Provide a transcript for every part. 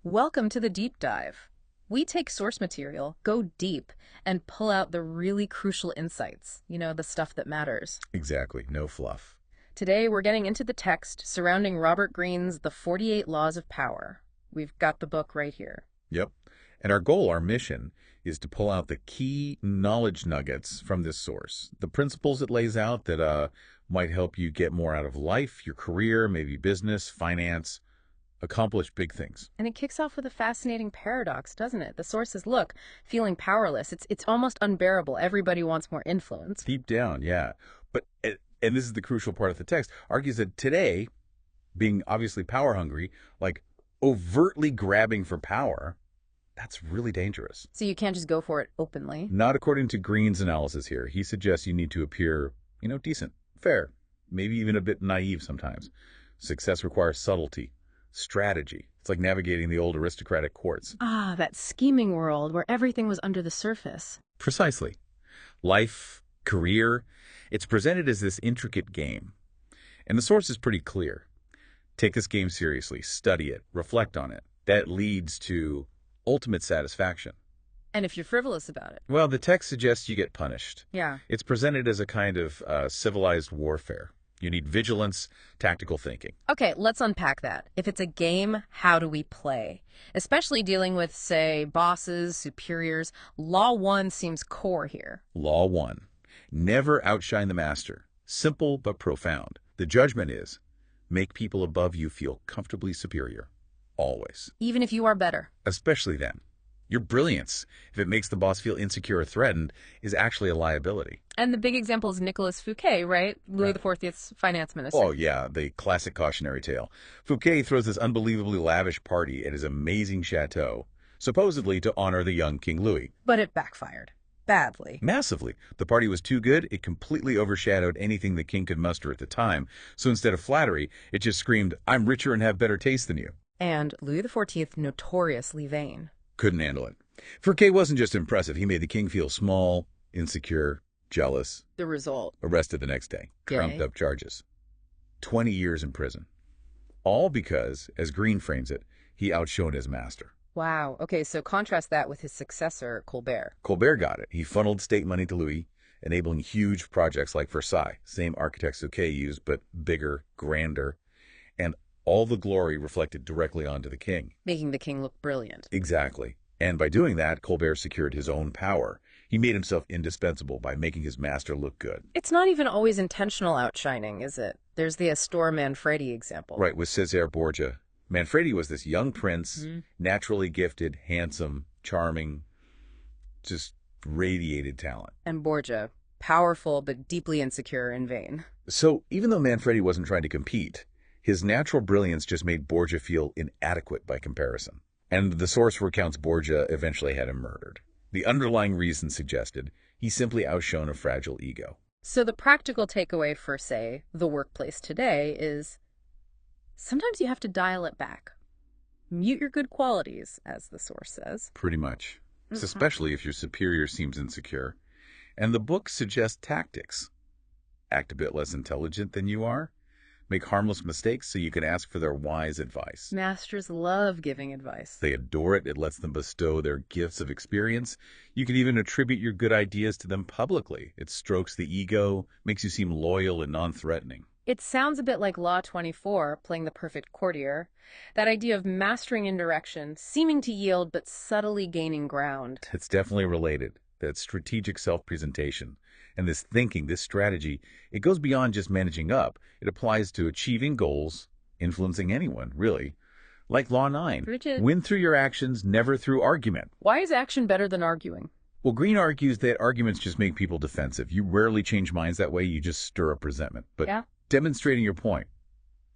Welcome to the deep dive. We take source material, go deep, and pull out the really crucial insights, the stuff that matters. Exactly, no fluff. Today, we're getting into the text surrounding Robert Greene's The 48 Laws of Power. We've got the book right here. Yep. And our goal, our mission, is to pull out the key knowledge nuggets from this source. The principles it lays out that might help you get more out of life, your career, maybe business, finance, accomplish big things. And it kicks off with a fascinating paradox, doesn't it? The source says, look, feeling powerless, it's almost unbearable. Everybody wants more influence. Deep down, yeah. But, and this is the crucial part of the text, argues that today, being obviously power hungry, like overtly grabbing for power, that's really dangerous. So you can't just go for it openly. Not according to Greene's analysis here. He suggests you need to appear, decent, fair, maybe even a bit naive sometimes. Success requires subtlety, strategy. It's like navigating the old aristocratic courts. Ah, that scheming world where everything was under the surface. Precisely. Life, career, it's presented as this intricate game. And the source is pretty clear. Take this game seriously, study it, reflect on it. That leads to ultimate satisfaction. And if you're frivolous about it. Well, the text suggests you get punished. Yeah. It's presented as a kind of civilized warfare. You need vigilance, tactical thinking. Okay, let's unpack that. If it's a game, how do we play? Especially dealing with, say, bosses, superiors. Law 1 seems core here. Law 1. Never outshine the master. Simple but profound. The judgment is, make people above you feel comfortably superior. Always. Even if you are better. Especially then. Your brilliance, if it makes the boss feel insecure or threatened, is actually a liability. And the big example is Nicolas Fouquet, right? Louis XIV's finance minister. Oh, yeah, the classic cautionary tale. Fouquet throws this unbelievably lavish party at his amazing chateau, supposedly to honor the young King Louis. But it backfired. Badly. Massively. The party was too good, it completely overshadowed anything the king could muster at the time. So instead of flattery, it just screamed, I'm richer and have better taste than you. And Louis XIV notoriously vain. Couldn't handle it. Fouquet wasn't just impressive. He made the king feel small, insecure, jealous. The result. Arrested the next day. Yay. Trumped up charges. 20 years in prison. All because, as Greene frames it, he outshone his master. Wow. Okay, so contrast that with his successor, Colbert. Colbert got it. He funneled state money to Louis, enabling huge projects like Versailles. Same architects Fouquet used, but bigger, grander. And all the glory reflected directly onto the king. Making the king look brilliant. Exactly. And by doing that, Colbert secured his own power. He made himself indispensable by making his master look good. It's not even always intentional outshining, is it? There's the Astor Manfredi example. Right, with Cesare Borgia. Manfredi was this young prince, naturally gifted, handsome, charming, just radiated talent. And Borgia, powerful but deeply insecure and vain. So even though Manfredi wasn't trying to compete, his natural brilliance just made Borgia feel inadequate by comparison. And the source recounts Borgia eventually had him murdered. The underlying reason suggested he simply outshone a fragile ego. So the practical takeaway for, say, the workplace today is sometimes you have to dial it back. Mute your good qualities, as the source says. Pretty much. Especially if your superior seems insecure. And the book suggests tactics. Act a bit less intelligent than you are. Make harmless mistakes so you can ask for their wise advice. Masters love giving advice. They adore it. It lets them bestow their gifts of experience. You can even attribute your good ideas to them publicly. It strokes the ego, makes you seem loyal and non-threatening. It sounds a bit like Law 24, playing the perfect courtier. That idea of mastering indirection, seeming to yield but subtly gaining ground. It's definitely related. That strategic self-presentation. And this thinking, this strategy, it goes beyond just managing up. It applies to achieving goals, influencing anyone, really. Like Law 9. Bridget. Win through your actions, never through argument. Why is action better than arguing? Well, Greene argues that arguments just make people defensive. You rarely change minds that way. You just stir up resentment. But demonstrating your point,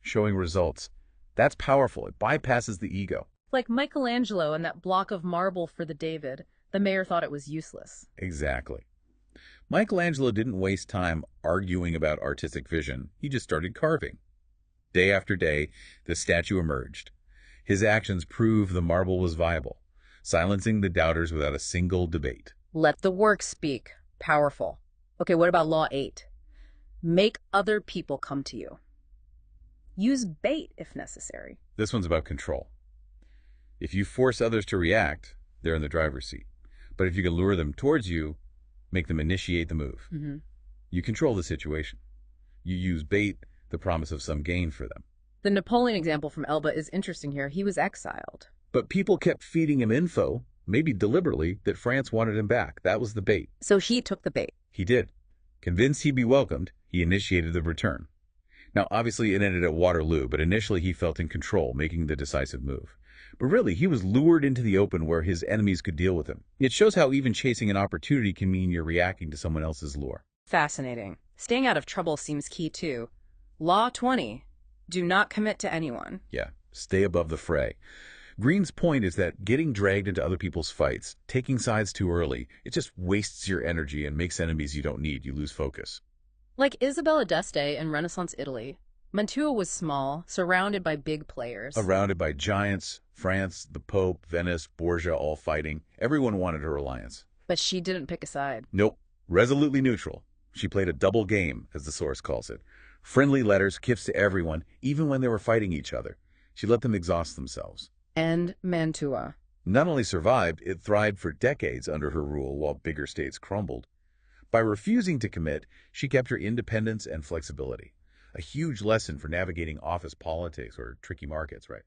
showing results, that's powerful. It bypasses the ego. Like Michelangelo and that block of marble for the David. The mayor thought it was useless. Exactly. Michelangelo didn't waste time arguing about artistic vision. He just started carving. Day after day, the statue emerged. His actions prove the marble was viable, silencing the doubters without a single debate. Let the work speak. Powerful. Okay, what about Law 8? Make other people come to you. Use bait if necessary. This one's about control. If you force others to react, they're in the driver's seat. But if you can lure them towards you, make them initiate the move. You control the situation. You use bait, the promise of some gain for them. The Napoleon example from Elba is interesting here. He was exiled. But people kept feeding him info, maybe deliberately, that France wanted him back. That was the bait. So he took the bait. He did. Convinced he'd be welcomed, he initiated the return. Now, obviously, it ended at Waterloo, but initially he felt in control, making the decisive move. But really, he was lured into the open where his enemies could deal with him. It shows how even chasing an opportunity can mean you're reacting to someone else's lure. Fascinating. Staying out of trouble seems key, too. Law 20. Do not commit to anyone. Yeah, stay above the fray. Greene's point is that getting dragged into other people's fights, taking sides too early, it just wastes your energy and makes enemies you don't need. You lose focus. Like Isabella d'Este in Renaissance Italy, Mantua was small, surrounded by big players. Surrounded by giants, France, the Pope, Venice, Borgia, all fighting. Everyone wanted her alliance. But she didn't pick a side. Nope. Resolutely neutral. She played a double game, as the source calls it. Friendly letters, gifts to everyone, even when they were fighting each other. She let them exhaust themselves. And Mantua. Not only survived, it thrived for decades under her rule while bigger states crumbled. By refusing to commit, she kept her independence and flexibility. A huge lesson for navigating office politics or tricky markets, right?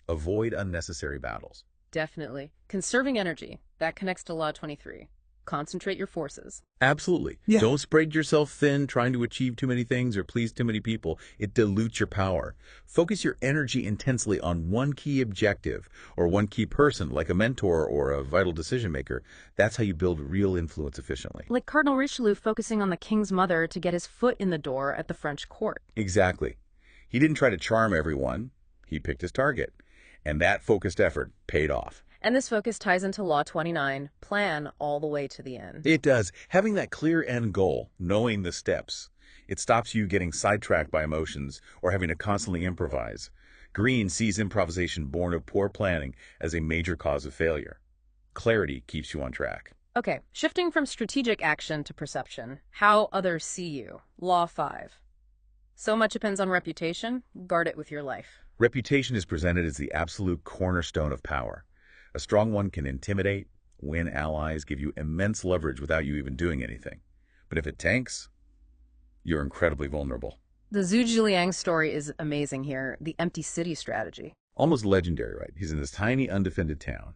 Avoid unnecessary battles. Definitely. Conserving energy. That connects to Law 23. Concentrate your forces. Absolutely. Yeah. Don't spread yourself thin trying to achieve too many things or please too many people. It dilutes your power. Focus your energy intensely on one key objective or one key person, like a mentor or a vital decision maker. That's how you build real influence efficiently. Like Cardinal Richelieu focusing on the king's mother to get his foot in the door at the French court. Exactly. He didn't try to charm everyone. He picked his target. And that focused effort paid off. And this focus ties into Law 29, plan all the way to the end. It does. Having that clear end goal, knowing the steps, it stops you getting sidetracked by emotions or having to constantly improvise. Greene sees improvisation born of poor planning as a major cause of failure. Clarity keeps you on track. Okay, shifting from strategic action to perception. How others see you. Law 5. So much depends on reputation. Guard it with your life. Reputation is presented as the absolute cornerstone of power. A strong one can intimidate, win allies, give you immense leverage without you even doing anything. But if it tanks, you're incredibly vulnerable. The Zhu Zhiliang story is amazing here, the empty city strategy. Almost legendary, right? He's in this tiny, undefended town.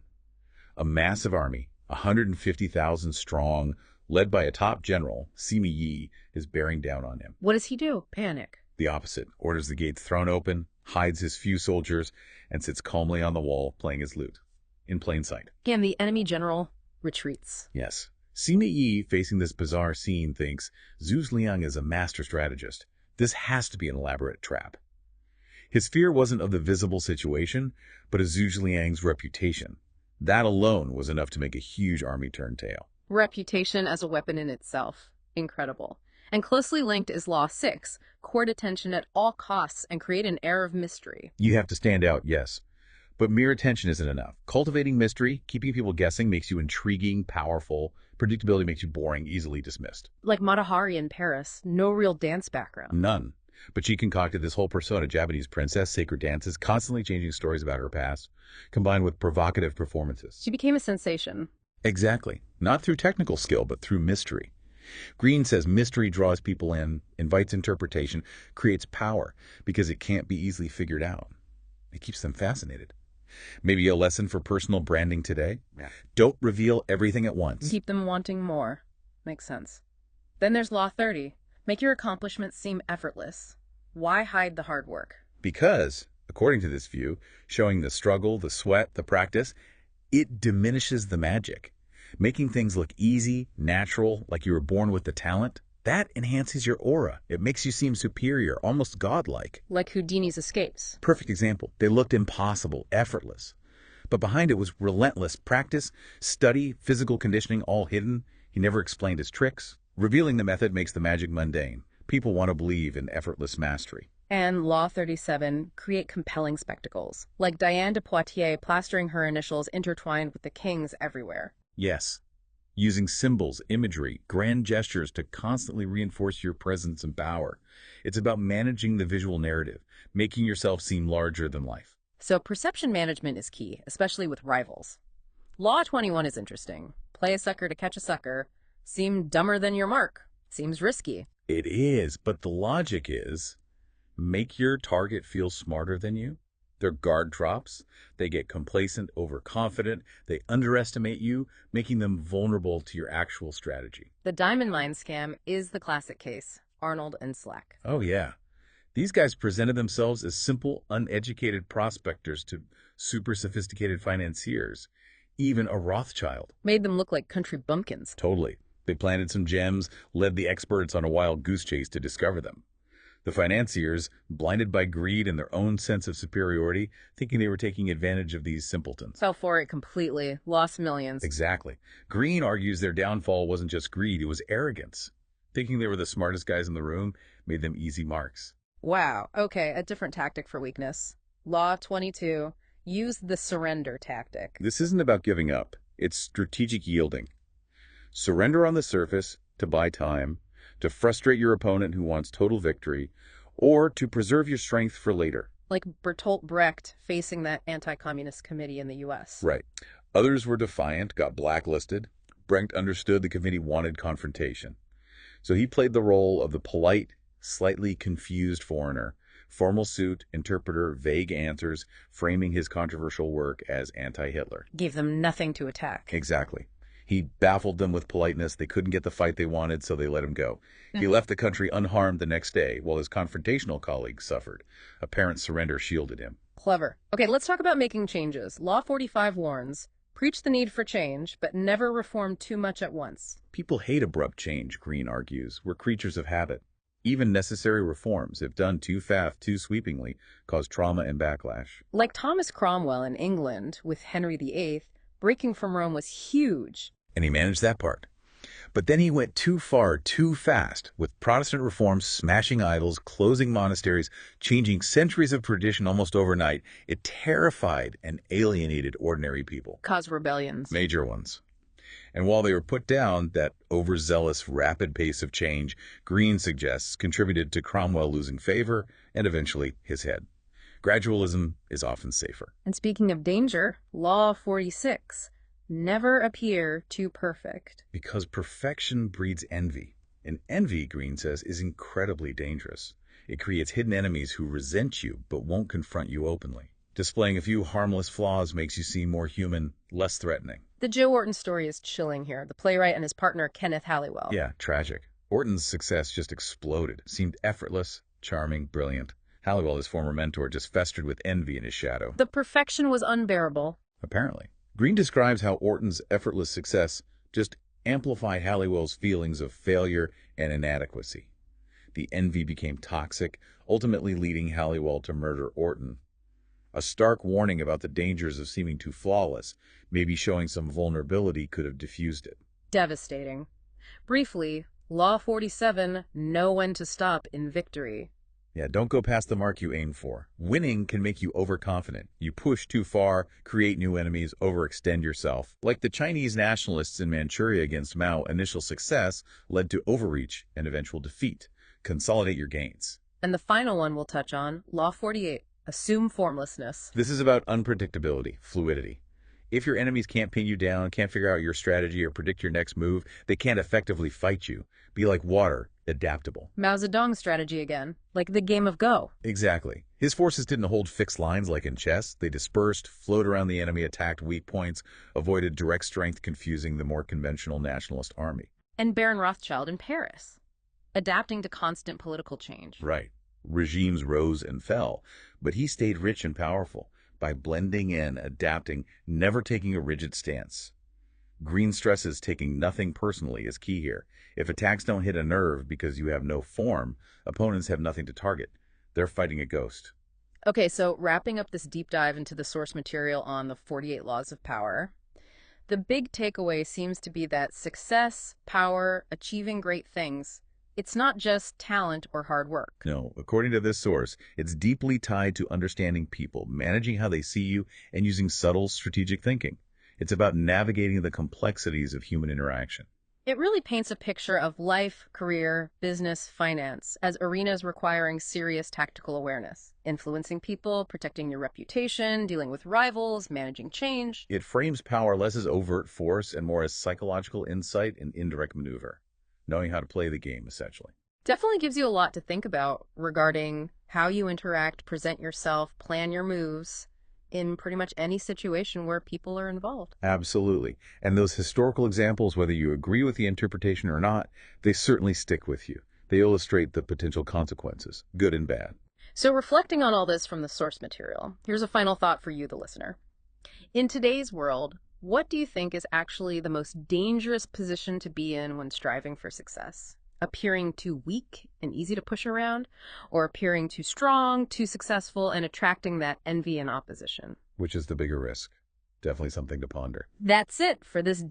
A massive army, 150,000 strong, led by a top general, Sima Yi, is bearing down on him. What does he do? Panic. The opposite. Orders the gates thrown open, hides his few soldiers, and sits calmly on the wall playing his lute. In plain sight. And the enemy general retreats. Yes. Sima Yi, facing this bizarre scene, thinks Zhu Zhiliang is a master strategist. This has to be an elaborate trap. His fear wasn't of the visible situation, but of Zhu Zhiliang's reputation. That alone was enough to make a huge army turn tail. Reputation as a weapon in itself. Incredible. And closely linked is Law 6, court attention at all costs and create an air of mystery. You have to stand out, yes. But mere attention isn't enough. Cultivating mystery, keeping people guessing, makes you intriguing, powerful. Predictability makes you boring, easily dismissed. Like Mata Hari in Paris, no real dance background. None. But she concocted this whole persona, Japanese princess, sacred dances, constantly changing stories about her past, combined with provocative performances. She became a sensation. Exactly. Not through technical skill, but through mystery. Greene says mystery draws people in, invites interpretation, creates power, because it can't be easily figured out. It keeps them fascinated. Maybe a lesson for personal branding today? Yeah. Don't reveal everything at once. Keep them wanting more. Makes sense. Then there's Law 30. Make your accomplishments seem effortless. Why hide the hard work? Because, according to this view, showing the struggle, the sweat, the practice, it diminishes the magic. Making things look easy, natural, like you were born with the talent, that enhances your aura. It makes you seem superior, almost godlike. Like Houdini's escapes. Perfect example. They looked impossible, effortless. But behind it was relentless practice, study, physical conditioning, all hidden. He never explained his tricks. Revealing the method makes the magic mundane. People want to believe in effortless mastery. And Law 37, create compelling spectacles. Like Diane de Poitiers plastering her initials intertwined with the king's everywhere. Yes. Using symbols, imagery, grand gestures to constantly reinforce your presence and power. It's about managing the visual narrative, making yourself seem larger than life. So perception management is key, especially with rivals. Law 21 is interesting. Play a sucker to catch a sucker. Seem dumber than your mark. Seems risky. It is, but the logic is make your target feel smarter than you. Their guard drops. They get complacent, overconfident. They underestimate you, making them vulnerable to your actual strategy. The diamond mine scam is the classic case. Arnold and Slack. Oh, yeah. These guys presented themselves as simple, uneducated prospectors to super sophisticated financiers, even a Rothschild. Made them look like country bumpkins. Totally. They planted some gems, led the experts on a wild goose chase to discover them. The financiers, blinded by greed and their own sense of superiority, thinking they were taking advantage of these simpletons. Fell for it completely. Lost millions. Exactly. Greene argues their downfall wasn't just greed, it was arrogance. Thinking they were the smartest guys in the room made them easy marks. Wow. Okay, a different tactic for weakness. Law 22. Use the surrender tactic. This isn't about giving up. It's strategic yielding. Surrender on the surface to buy time, to frustrate your opponent who wants total victory, or to preserve your strength for later. Like Bertolt Brecht facing that anti-communist committee in the U.S. Right. Others were defiant, got blacklisted. Brecht understood the committee wanted confrontation. So he played the role of the polite, slightly confused foreigner, formal suit, interpreter, vague answers, framing his controversial work as anti-Hitler. Gave them nothing to attack. Exactly. He baffled them with politeness. They couldn't get the fight they wanted, so they let him go. He left the country unharmed the next day, while his confrontational colleagues suffered. Apparent surrender shielded him. Clever. Okay, let's talk about making changes. Law 45 warns, preach the need for change, but never reform too much at once. People hate abrupt change, Greene argues. We're creatures of habit. Even necessary reforms, if done too fast, too sweepingly, cause trauma and backlash. Like Thomas Cromwell in England with Henry VIII, breaking from Rome was huge. And he managed that part. But then he went too far, too fast, with Protestant reforms smashing idols, closing monasteries, changing centuries of tradition almost overnight. It terrified and alienated ordinary people. Caused rebellions. Major ones. And while they were put down, that overzealous, rapid pace of change, Greene suggests, contributed to Cromwell losing favor and eventually his head. Gradualism is often safer. And speaking of danger, Law 46. Never appear too perfect. Because perfection breeds envy. And envy, Greene says, is incredibly dangerous. It creates hidden enemies who resent you but won't confront you openly. Displaying a few harmless flaws makes you seem more human, less threatening. The Joe Orton story is chilling here. The playwright and his partner, Kenneth Halliwell. Yeah, tragic. Orton's success just exploded. Seemed effortless, charming, brilliant. Halliwell, his former mentor, just festered with envy in his shadow. The perfection was unbearable. Apparently. Greene describes how Orton's effortless success just amplified Halliwell's feelings of failure and inadequacy. The envy became toxic, ultimately leading Halliwell to murder Orton. A stark warning about the dangers of seeming too flawless, maybe showing some vulnerability, could have diffused it. Devastating. Briefly, Law 47, know when to stop in victory. Yeah, don't go past the mark you aim for. Winning can make you overconfident. You push too far, create new enemies, overextend yourself. Like the Chinese nationalists in Manchuria against Mao, initial success led to overreach and eventual defeat. Consolidate your gains. And the final one we'll touch on, Law 48, assume formlessness. This is about unpredictability, fluidity. If your enemies can't pin you down, can't figure out your strategy or predict your next move, they can't effectively fight you. Be like water, adaptable. Mao Zedong's strategy again, like the game of Go. Exactly. His forces didn't hold fixed lines like in chess. They dispersed, flowed around the enemy, attacked weak points, avoided direct strength confusing the more conventional nationalist army. And Baron Rothschild in Paris, adapting to constant political change. Right. Regimes rose and fell, but he stayed rich and powerful by blending in, adapting, never taking a rigid stance. Greene stresses taking nothing personally is key here. If attacks don't hit a nerve because you have no form, opponents have nothing to target. They're fighting a ghost. Okay, so wrapping up this deep dive into the source material on the 48 Laws of Power, the big takeaway seems to be that success, power, achieving great things, it's not just talent or hard work. No, according to this source, it's deeply tied to understanding people, managing how they see you, and using subtle strategic thinking. It's about navigating the complexities of human interaction. It really paints a picture of life, career, business, finance as arenas requiring serious tactical awareness, influencing people, protecting your reputation, dealing with rivals, managing change. It frames power less as overt force and more as psychological insight and indirect maneuver, knowing how to play the game, essentially. Definitely gives you a lot to think about regarding how you interact, present yourself, plan your moves in pretty much any situation where people are involved. Absolutely. And those historical examples, whether you agree with the interpretation or not, they certainly stick with you. They illustrate the potential consequences, good and bad. So, reflecting on all this from the source material, here's a final thought for you, the listener. In today's world, what do you think is actually the most dangerous position to be in when striving for success? Appearing too weak and easy to push around, or appearing too strong, too successful, and attracting that envy and opposition? Which is the bigger risk? Definitely something to ponder. That's it for this